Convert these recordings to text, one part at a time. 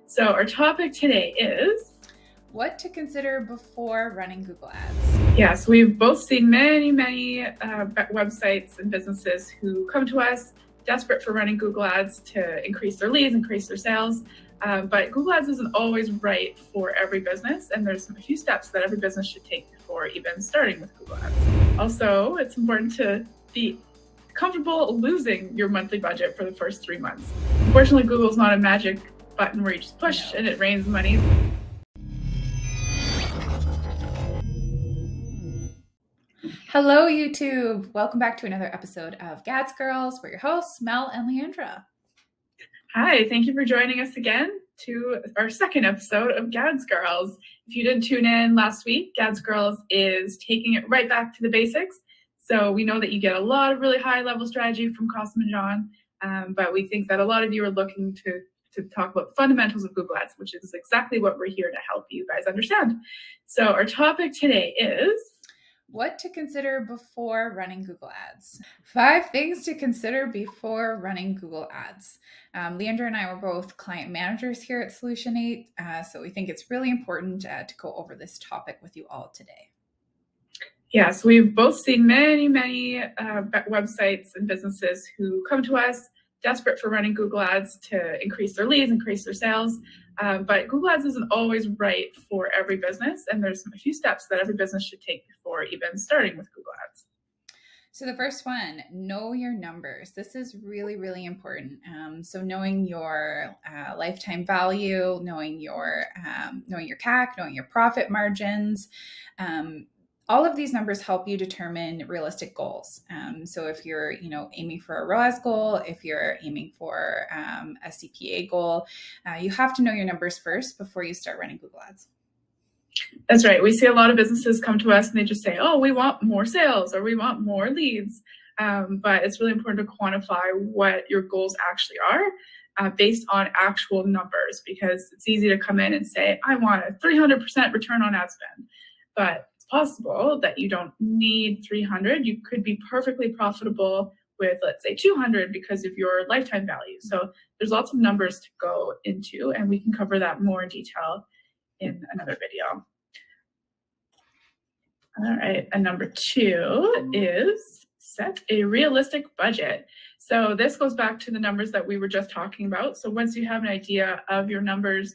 So our topic today is what to consider before running Google Ads. Yes, we've both seen many websites and businesses who come to us desperate for running Google Ads to increase their leads, increase their sales. But Google Ads isn't always right for every business, and there's a few steps that every business should take before even starting with Google Ads. Also, it's important to be comfortable losing your monthly budget for the first 3 months. Unfortunately, Google's not a magic button where you just push and it rains money. Hello, YouTube. Welcome back to another episode of GAds Girls. We're your hosts, Mel and Leandra. Hi, thank you for joining us again to our second episode of GAds Girls. If you didn't tune in last week, GAds Girls is taking it right back to the basics. So we know that you get a lot of really high-level strategy from Kasim and John, but we think that a lot of you are looking to talk about the fundamentals of Google Ads, which is exactly what we're here to help you guys understand. So our topic today is what to consider before running Google Ads. 5 things to consider before running Google Ads. Leandra and I were both client managers here at Solution 8, so we think it's really important to go over this topic with you all today. Yes, we've both seen many websites and businesses who come to us desperate for running Google Ads to increase their leads, increase their sales. But Google Ads isn't always right for every business, and there's a few steps that every business should take before even starting with Google Ads. So the first one, know your numbers. This is really important. So knowing your lifetime value, knowing your CAC, knowing your profit margins. All of these numbers help you determine realistic goals. So if you're, aiming for a ROAS goal, if you're aiming for a CPA goal, you have to know your numbers first before you start running Google Ads. That's right. We see a lot of businesses come to us and they just say, oh, we want more sales or we want more leads. But it's really important to quantify what your goals actually are based on actual numbers, because it's easy to come in and say, I want a 300% return on ad spend. But possible that you don't need 300. You could be perfectly profitable with, let's say, 200 because of your lifetime value. So there's lots of numbers to go into, and we can cover that more in detail in another video. All right, and number 2 is set a realistic budget. So this goes back to the numbers that we were just talking about. So once you have an idea of your numbers,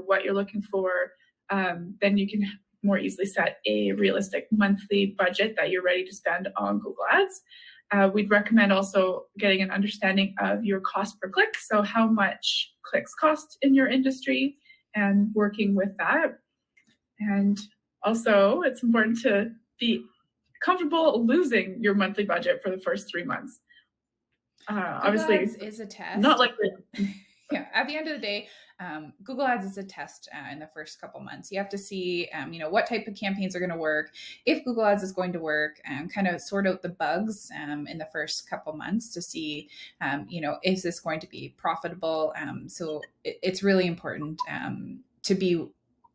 what you're looking for, then you can more easily set a realistic monthly budget that you're ready to spend on Google Ads. We'd recommend also getting an understanding of your cost per click, so how much clicks cost in your industry, and working with that. And also, it's important to be comfortable losing your monthly budget for the first 3 months. Obviously, Ads is a test. Not likely. Yeah, at the end of the day, Google Ads is a test in the first couple months. You have to see, what type of campaigns are going to work, if Google Ads is going to work, kind of sort out the bugs in the first couple months to see, is this going to be profitable? So it's really important to be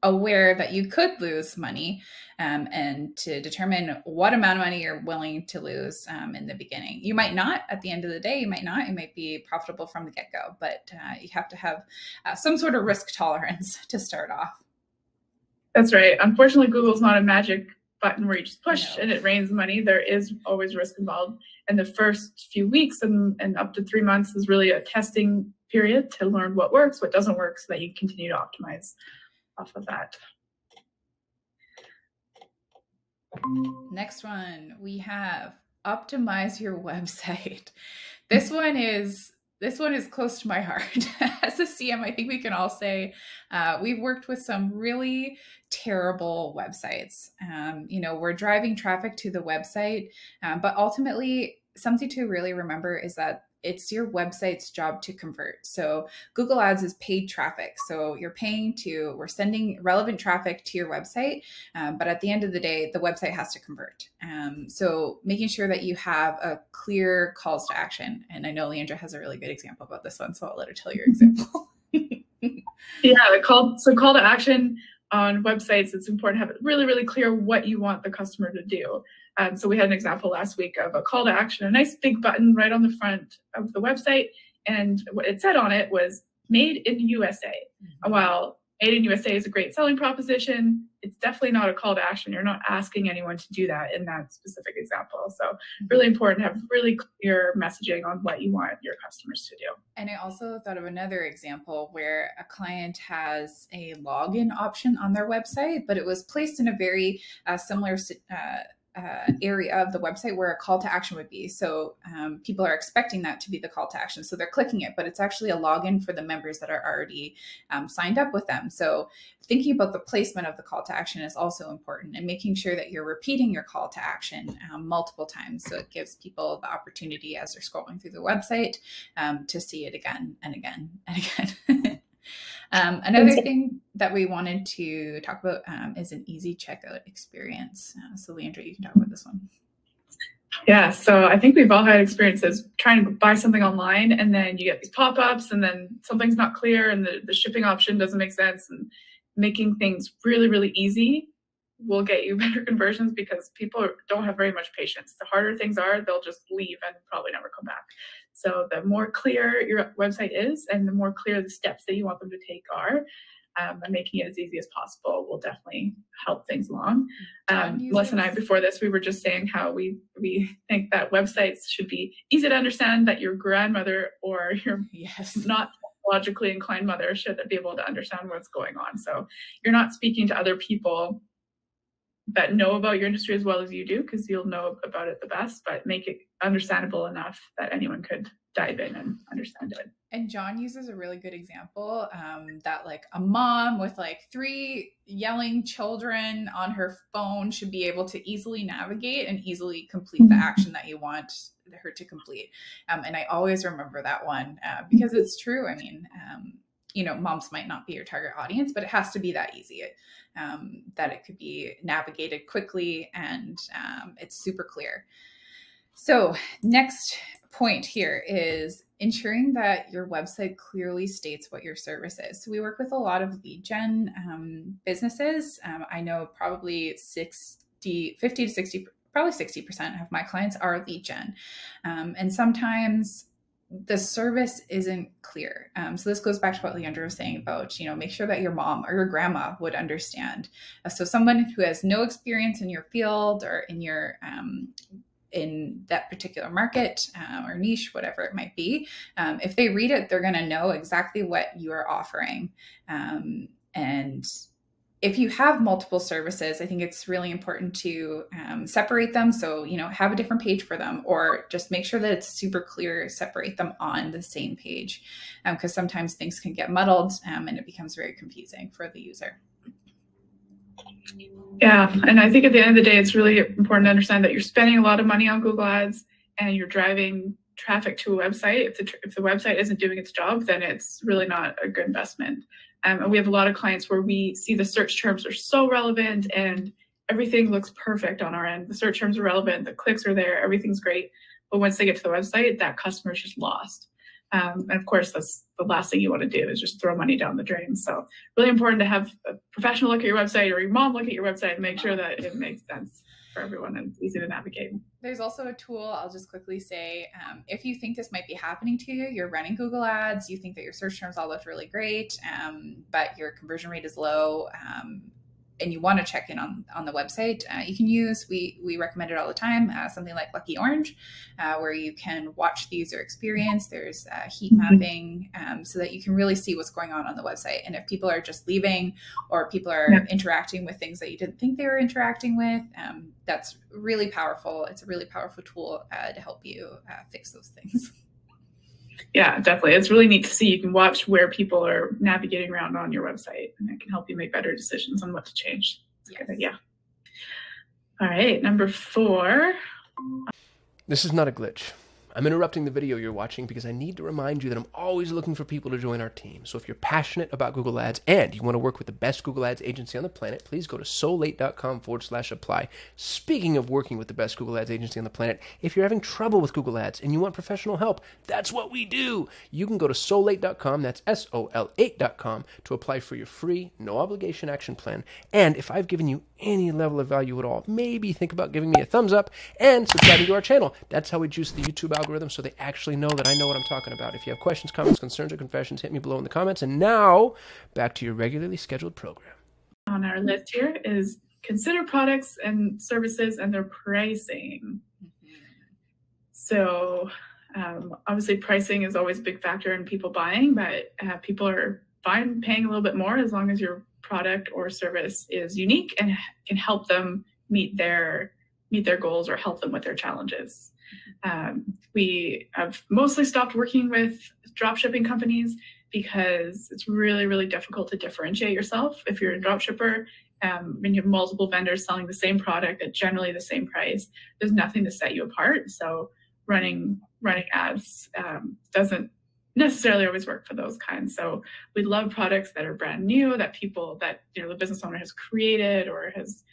aware that you could lose money and to determine what amount of money you're willing to lose in the beginning. You might not at the end of the day, you might be profitable from the get-go, but you have to have some sort of risk tolerance to start off. That's right. Unfortunately, Google's not a magic button where you just push and it rains money. There is always risk involved. And the first few weeks and up to 3 months is really a testing period to learn what works, what doesn't work, so that you continue to optimize off of that. Next one, we have optimize your website. This one is close to my heart. As a CM, I think we can all say we've worked with some really terrible websites. We're driving traffic to the website, but ultimately something to really remember is that it's your website's job to convert. So Google Ads is paid traffic. So we're sending relevant traffic to your website. But at the end of the day, the website has to convert. So making sure that you have a clear calls to action. And I know Leandra has a really good example about this one, so I'll let her tell your example. Yeah, call to action on websites, it's important to have it really clear what you want the customer to do. So we had an example last week of a call to action, a nice big button right on the front of the website. And what it said on it was, made in the USA. And while made in USA is a great selling proposition, it's definitely not a call to action. You're not asking anyone to do that in that specific example. So really important to have really clear messaging on what you want your customers to do. And I also thought of another example where a client has a login option on their website, but it was placed in a very similar area of the website where a call to action would be. So people are expecting that to be the call to action. So they're clicking it, but it's actually a login for the members that are already signed up with them. So thinking about the placement of the call to action is also important, and making sure that you're repeating your call to action multiple times. So it gives people the opportunity as they're scrolling through the website to see it again and again and again. Another thing that we wanted to talk about is an easy checkout experience. So Leandra, you can talk about this one. Yeah, so I think we've all had experiences trying to buy something online, and then you get these pop-ups, and then something's not clear, and the shipping option doesn't make sense. And making things really, really easy will get you better conversions, because people don't have very much patience. The harder things are, they'll just leave and probably never come back. So the more clear your website is, and the more clear the steps that you want them to take are, and making it as easy as possible will definitely help things along. Melissa and I, before this, we were just saying how we think that websites should be easy to understand, that your grandmother or your not logically inclined mother should be able to understand what's going on. So you're not speaking to other people that know about your industry as well as you do, because you'll know about it the best, but make it understandable enough that anyone could dive in and understand it. And John uses a really good example that like a mom with like 3 yelling children on her phone should be able to easily navigate and easily complete the action that you want her to complete. And I always remember that one because it's true. I mean, you know, moms might not be your target audience, but it has to be that easy, that it could be navigated quickly, and it's super clear. So next point here is ensuring that your website clearly states what your service is. So we work with a lot of lead gen businesses. I know probably 50 to 60, probably 60% of my clients are lead gen. And sometimes the service isn't clear. So this goes back to what Leandra was saying about, you know, make sure that your mom or your grandma would understand. So someone who has no experience in your field or in your, in that particular market or niche, whatever it might be, if they read it, they're going to know exactly what you are offering. And if you have multiple services, I think it's really important to separate them. So, you know, have a different page for them, or just make sure that it's super clear, separate them on the same page, because sometimes things can get muddled and it becomes very confusing for the user. Yeah, and I think at the end of the day, it's really important to understand that you're spending a lot of money on Google Ads and you're driving traffic to a website. If the website isn't doing its job, then it's really not a good investment. And we have a lot of clients where we see the search terms are so relevant and everything looks perfect on our end. The search terms are relevant, the clicks are there, everything's great. But once they get to the website, that customer is just lost. And of course, that's the last thing you want to do, is just throw money down the drain. So really important to have a professional look at your website, or your mom look at your website, and make sure that it makes sense for everyone and it's easy to navigate. There's also a tool, I'll just quickly say, if you think this might be happening to you, you're running Google Ads, you think that your search terms all look really great, but your conversion rate is low, and you want to check in on the website, you can use, we recommend it all the time, something like Lucky Orange, where you can watch the user experience. There's heat mapping, so that you can really see what's going on the website. And if people are just leaving, or people are interacting with things that you didn't think they were interacting with, that's really powerful. It's a really powerful tool to help you fix those things. Yeah, definitely. It's really neat to see. You can watch where people are navigating around on your website, and it can help you make better decisions on what to change. Yeah. All right, number 4. This is not a glitch. I'm interrupting the video you're watching because I need to remind you that I'm always looking for people to join our team. So if you're passionate about Google Ads and you want to work with the best Google Ads agency on the planet, please go to solate.com/apply. Speaking of working with the best Google Ads agency on the planet, if you're having trouble with Google Ads and you want professional help, that's what we do. You can go to solate.com, that's SOL8.com, to apply for your free, no obligation action plan. And if I've given you any level of value at all, maybe think about giving me a thumbs up and subscribing to our channel. That's how we juice the YouTube algorithm so they actually know that I know what I'm talking about. If you have questions, comments, concerns, or confessions, hit me below in the comments. And now, back to your regularly scheduled program. On our list here is consider products and services and their pricing. So obviously pricing is always a big factor in people buying, but people are fine paying a little bit more as long as your product or service is unique and can help them meet their goals or help them with their challenges. We have mostly stopped working with dropshipping companies because it's really, really difficult to differentiate yourself. If you're a dropshipper and you have multiple vendors selling the same product at generally the same price, there's nothing to set you apart. So running ads doesn't necessarily always work for those kinds. So we love products that are brand new, that the business owner has created or has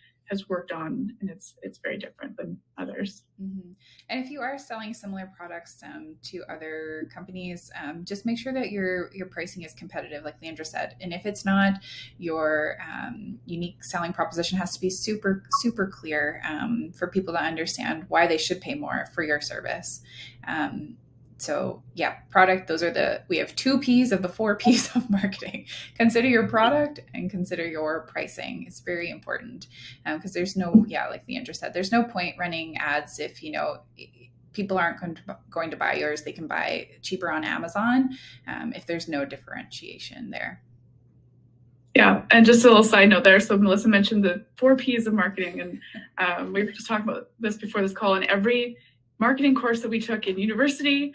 worked on, and it's very different than others. Mm-hmm. And if you are selling similar products to other companies, just make sure that your pricing is competitive, like Leandra said. And if it's not, your unique selling proposition has to be super, super clear for people to understand why they should pay more for your service. So yeah, product, we have 2 P's of the 4 P's of marketing. Consider your product and consider your pricing. It's very important because there's like Leandra said, there's no point running ads if, people aren't going to buy yours. They can buy cheaper on Amazon if there's no differentiation there. Yeah, and just a little side note there. So Melissa mentioned the 4 P's of marketing, and we were just talking about this before this call. In every marketing course that we took in university,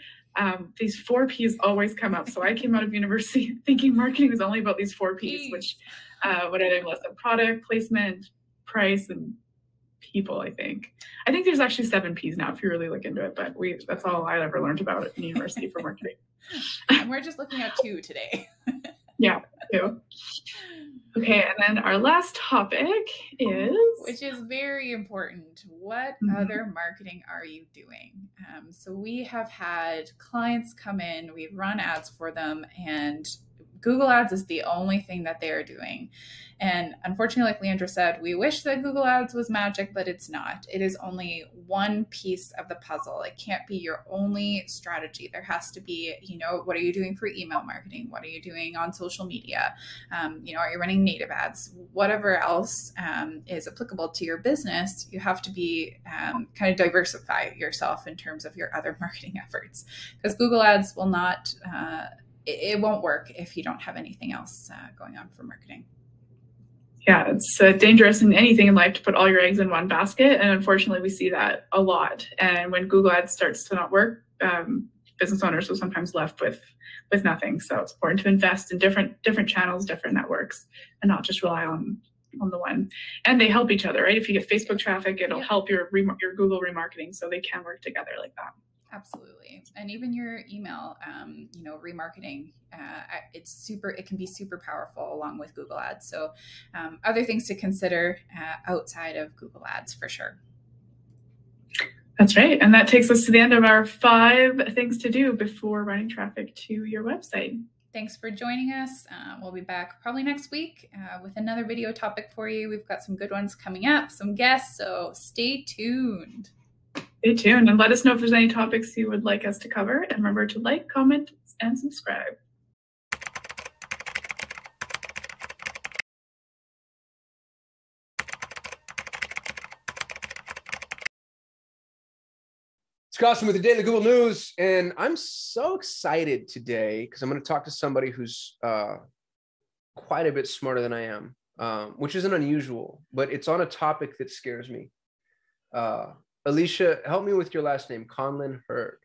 these 4 P's always come up. So I came out of university thinking marketing was only about these 4 P's, which what I did was product, placement, price, and people. I think there's actually 7 P's now if you really look into it, but that's all I ever learned about it in university for marketing. And we're just looking at 2 today. Yeah, 2. Okay, and then our last topic is... Which is very important. What other marketing are you doing? So we have had clients come in, we've run ads for them, and Google Ads is the only thing that they are doing. And unfortunately, like Leandra said, we wish that Google Ads was magic, but it's not. It is only one piece of the puzzle. It can't be your only strategy. There has to be, what are you doing for email marketing? What are you doing on social media? Are you running native ads? Whatever else is applicable to your business, you have to be kind of diversify yourself in terms of your other marketing efforts, because Google Ads will not, it won't work if you don't have anything else going on for marketing. Yeah, it's dangerous in anything in life to put all your eggs in one basket. And unfortunately, we see that a lot. And when Google Ads starts to not work, business owners are sometimes left with nothing. So it's important to invest in different channels, different networks, and not just rely on the one. And they help each other, right? If you get Facebook traffic, it'll help your Google remarketing. So they can work together like that. Absolutely. And even your email, remarketing, it can be super powerful along with Google Ads. So other things to consider outside of Google Ads for sure. That's right. And that takes us to the end of our 5 things to do before running traffic to your website. Thanks for joining us. We'll be back probably next week with another video topic for you. We've got some good ones coming up, some guests, so stay tuned. Stay tuned and let us know if there's any topics you would like us to cover. And remember to like, comment, and subscribe. It's Kasim with the Daily Google News, and I'm so excited today because I'm going to talk to somebody who's quite a bit smarter than I am, which isn't unusual, but it's on a topic that scares me. Alicia, help me with your last name, Conlin Hurd.